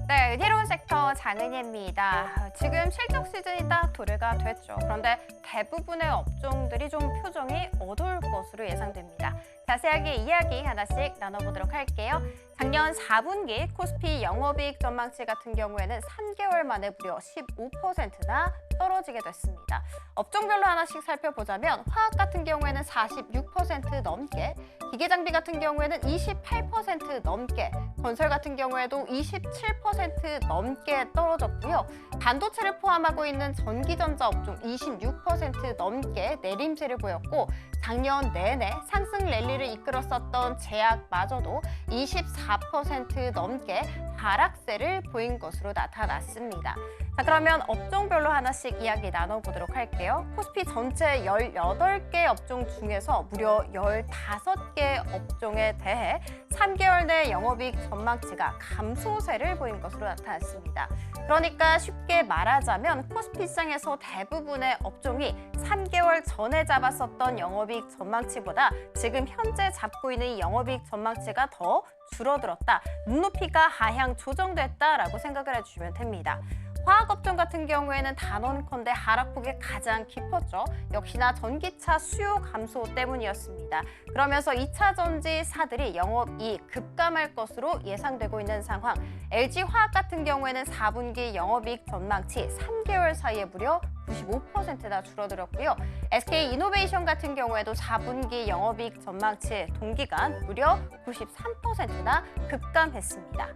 네, 은혜로운 섹터 장은희입니다. 지금 실적 시즌이 딱 도래가 됐죠. 그런데 대부분의 업종들이 좀 표정이 어두울 것으로 예상됩니다. 자세하게 이야기 하나씩 나눠보도록 할게요. 작년 4분기 코스피 영업이익 전망치 같은 경우에는 3개월 만에 무려 15%나 떨어지게 됐습니다. 업종별로 하나씩 살펴보자면 화학 같은 경우에는 46% 넘게, 기계장비 같은 경우에는 28% 넘게, 건설 같은 경우에도 27% 넘게 떨어졌고요. 반도체를 포함하고 있는 전기전자 업종 26% 넘게 내림세를 보였고, 작년 내내 상승 랠리를 이끌었었던 제약마저도 24% 넘게 하락세를 보인 것으로 나타났습니다. 자, 그러면 업종별로 하나씩 이야기 나눠보도록 할게요. 코스피 전체 18개 업종 중에서 무려 15개 업종에 대해 3개월 내 영업이익 전망치가 감소세를 보인 것으로 나타났습니다. 그러니까 쉽게 말하자면 코스피 시장에서 대부분의 업종이 3개월 전에 잡았었던 영업이익 전망치보다 지금 현재 잡고 있는 이 영업이익 전망치가 더 줄어들었다, 눈높이가 하향 조정됐다라고 생각을 해주시면 됩니다. 화학업종 같은 경우에는 단언컨대 하락폭이 가장 깊었죠. 역시나 전기차 수요 감소 때문이었습니다. 그러면서 2차 전지사들이 영업이익 급감할 것으로 예상되고 있는 상황. LG화학 같은 경우에는 4분기 영업이익 전망치 3개월 사이에 무려 95%나 줄어들었고요. SK이노베이션 같은 경우에도 4분기 영업이익 전망치 동기간 무려 93%나 급감했습니다.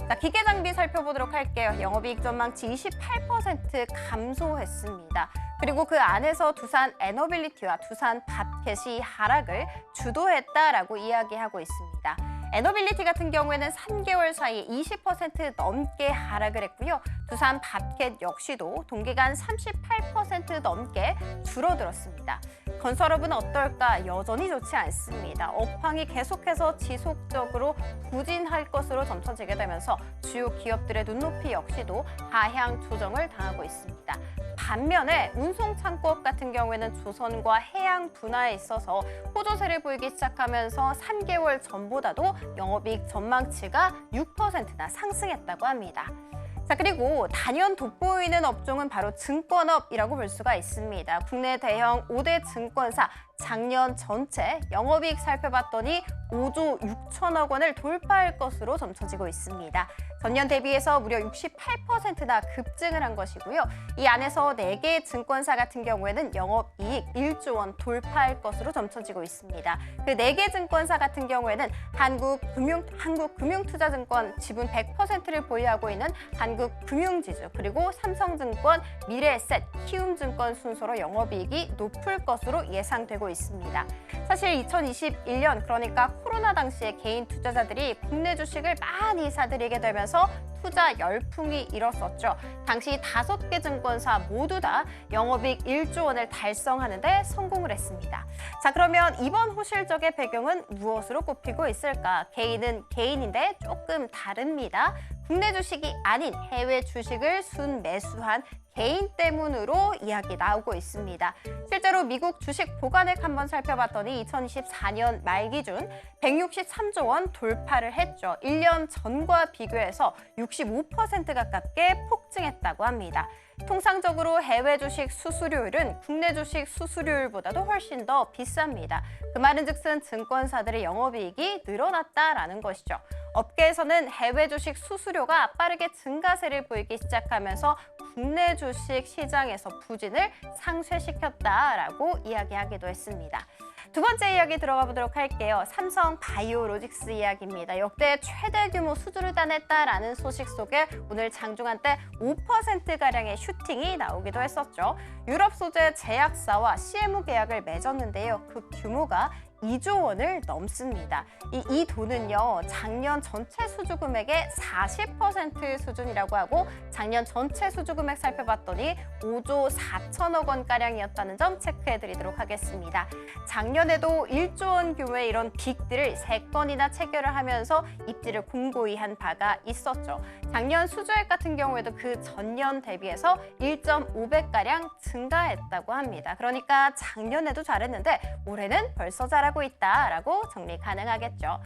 자, 기계장비 살펴보도록 할게요. 영업이익 전망치 28% 감소했습니다. 그리고 그 안에서 두산 에너빌리티와 두산 밥·켓이 하락을 주도했다라고 이야기하고 있습니다. 에너빌리티 같은 경우에는 3개월 사이에 20% 넘게 하락을 했고요. 두산 밥·켓 역시도 동기간 38% 넘게 줄어들었습니다. 건설업은 어떨까? 여전히 좋지 않습니다. 업황이 계속해서 지속적으로 부진할 것으로 점쳐지게 되면서 주요 기업들의 눈높이 역시도 하향 조정을 당하고 있습니다. 반면에 운송창고업 같은 경우에는 조선과 해양 분야에 있어서 호조세를 보이기 시작하면서 3개월 전보다도 영업이익 전망치가 6%나 상승했다고 합니다. 자, 그리고 단연 돋보이는 업종은 바로 증권업이라고 볼 수가 있습니다. 국내 대형 5대 증권사 작년 전체 영업이익 살펴봤더니 5조 6천억 원을 돌파할 것으로 점쳐지고 있습니다. 전년 대비해서 무려 68%나 급증을 한 것이고요. 이 안에서 4개 증권사 같은 경우에는 영업이익 1조 원 돌파할 것으로 점쳐지고 있습니다. 그 4개 증권사 같은 경우에는 한국금융투자증권 지분 100%를 보유하고 있는 한국금융지주, 그리고 삼성증권, 미래에셋, 키움증권 순서로 영업이익이 높을 것으로 예상되고 있습니다. 사실 2021년, 그러니까 코로나 당시에 개인 투자자들이 국내 주식을 많이 사들이게 되면서 투자 열풍이 일었었죠. 당시 5개 증권사 모두 다 영업이익 1조 원을 달성하는 데 성공을 했습니다. 자, 그러면 이번 호실적의 배경은 무엇으로 꼽히고 있을까? 개인은 개인인데 조금 다릅니다. 국내 주식이 아닌 해외 주식을 순매수한 개인 때문으로 이야기 나오고 있습니다. 실제로 미국 주식 보관액 한번 살펴봤더니 2024년 말 기준 163조 원 돌파를 했죠. 1년 전과 비교해서 65% 가깝게 폭증했다고 합니다. 통상적으로 해외 주식 수수료율은 국내 주식 수수료율보다도 훨씬 더 비쌉니다. 그 말은즉슨 증권사들의 영업이익이 늘어났다라는 것이죠. 업계에서는 해외 주식 수수료가 빠르게 증가세를 보이기 시작하면서 국내 주식 시장에서 부진을 상쇄시켰다라고 이야기하기도 했습니다. 두 번째 이야기 들어가 보도록 할게요. 삼성 바이오로직스 이야기입니다. 역대 최대 규모 수주를 따냈다라는 소식 속에 오늘 장중한 때 5%가량의 슈팅이 나오기도 했었죠. 유럽 소재 제약사와 CMO 계약을 맺었는데요. 그 규모가 2조 원을 넘습니다. 이 돈은요, 작년 전체 수주 금액의 40% 수준이라고 하고, 작년 전체 수주 금액 살펴봤더니 5조 4천억 원가량이었다는 점 체크해드리도록 하겠습니다. 작년에도 1조 원 규모의 이런 빅딜을 3건이나 체결을 하면서 입지를 공고히 한 바가 있었죠. 작년 수주액 같은 경우에도 그 전년 대비해서 1.5배가량 증가했다고 합니다. 그러니까 작년에도 잘했는데 올해는 벌써 잘하고 있다라고 정리 가능하겠죠.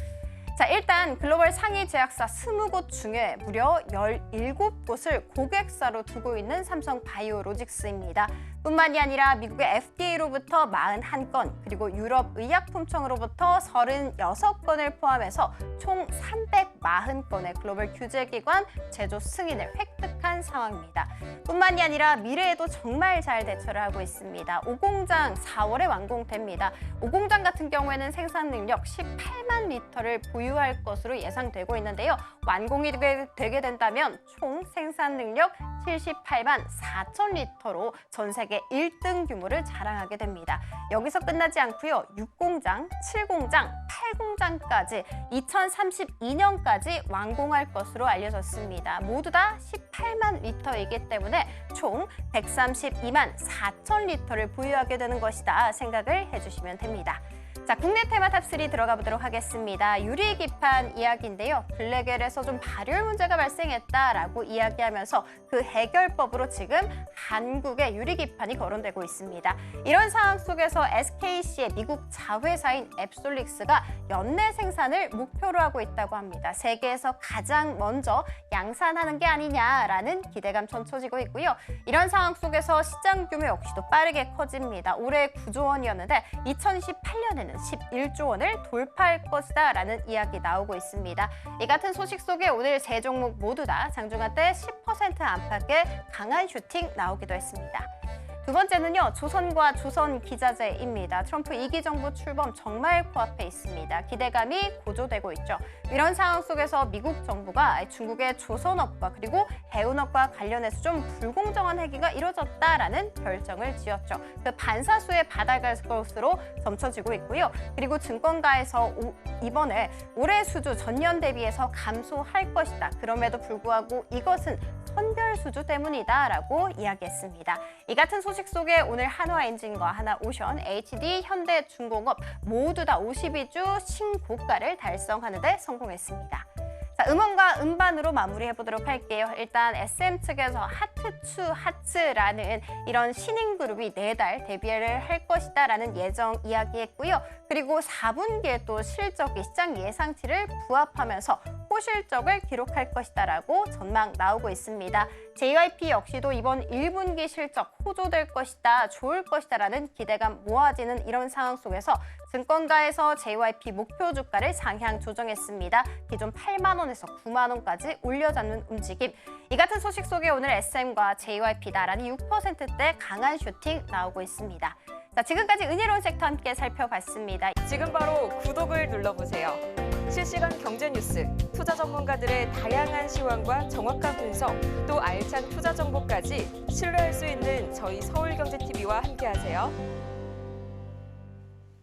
자, 일단 글로벌 상위 제약사 20곳 중에 무려 17곳을 고객사로 두고 있는 삼성 바이오로직스입니다. 뿐만이 아니라 미국의 FDA로부터 41건, 그리고 유럽 의약품청으로부터 36건을 포함해서 총 340건의 글로벌 규제기관 제조 승인을 획득한 상황입니다. 뿐만이 아니라 미래에도 정말 잘 대처를 하고 있습니다. 5공장 4월에 완공됩니다. 5공장 같은 경우에는 생산 능력 18만 리터를 보유할 것으로 예상되고 있는데요. 완공이 되게 된다면 총 생산 능력 78만 4천 리터로 전 세계 1등 규모를 자랑하게 됩니다. 여기서 끝나지 않고요. 6공장, 7공장, 8공장까지 2032년까지 완공할 것으로 알려졌습니다. 모두 다 18만 리터이기 때문에 총 132만 4천 리터를 보유하게 되는 것이다 생각을 해주시면 됩니다. 자, 국내 테마 탑3 들어가 보도록 하겠습니다. 유리기판 이야기인데요. 블랙엘에서 좀 발열 문제가 발생했다라고 이야기하면서 그 해결법으로 지금 한국의 유리기판이 거론되고 있습니다. 이런 상황 속에서 SKC의 미국 자회사인 앱솔릭스가 연내 생산을 목표로 하고 있다고 합니다. 세계에서 가장 먼저 양산하는 게 아니냐라는 기대감 펼쳐지고 있고요. 이런 상황 속에서 시장 규모 역시도 빠르게 커집니다. 올해 9조 원이었는데 2028년에는 11조 원을 돌파할 것이다 라는 이야기 나오고 있습니다. 이 같은 소식 속에 오늘 세 종목 모두 다 장중한때 10% 안팎의 강한 슈팅 나오기도 했습니다. 두 번째는요, 조선과 조선기자재입니다. 트럼프 2기 정부 출범 정말 코앞에 있습니다. 기대감이 고조되고 있죠. 이런 상황 속에서 미국 정부가 중국의 조선업과 그리고 해운업과 관련해서 좀 불공정한 행위가 이루어졌다라는 결정을 지었죠. 그 반사수에 받아갈 것으로 점쳐지고 있고요. 그리고 증권가에서 이번에 올해 수주 전년 대비해서 감소할 것이다. 그럼에도 불구하고 이것은 선별 수주 때문이다라고 이야기했습니다. 이 같은 소식 속에 오늘 한화엔진과 하나오션, HD, 현대중공업 모두 다 52주 신고가를 달성하는 데 성공했습니다. 자, 음원과 음반으로 마무리해보도록 할게요. 일단 SM 측에서 하트2 하츠라는 이런 신인 그룹이 4달 데뷔를 할 것이다 라는 예정 이야기했고요. 그리고 4분기에 또 실적이 시장 예상치를 부합하면서 호실적을 기록할 것이다 라고 전망 나오고 있습니다. JYP 역시도 이번 1분기 실적 호조될 것이다, 좋을 것이다 라는 기대감 모아지는 이런 상황 속에서 증권가에서 JYP 목표 주가를 상향 조정했습니다. 기존 8만 원에서 9만 원까지 올려잡는 움직임. 이 같은 소식 속에 오늘 SM과 JYP 나란히 6%대 강한 슈팅 나오고 있습니다. 자, 지금까지 은혜로운 섹터 함께 살펴봤습니다. 지금 바로 구독을 눌러보세요. 실시간 경제 뉴스, 투자 전문가들의 다양한 시황과 정확한 분석, 또 알찬 투자 정보까지 신뢰할 수 있는 저희 서울경제TV와 함께하세요.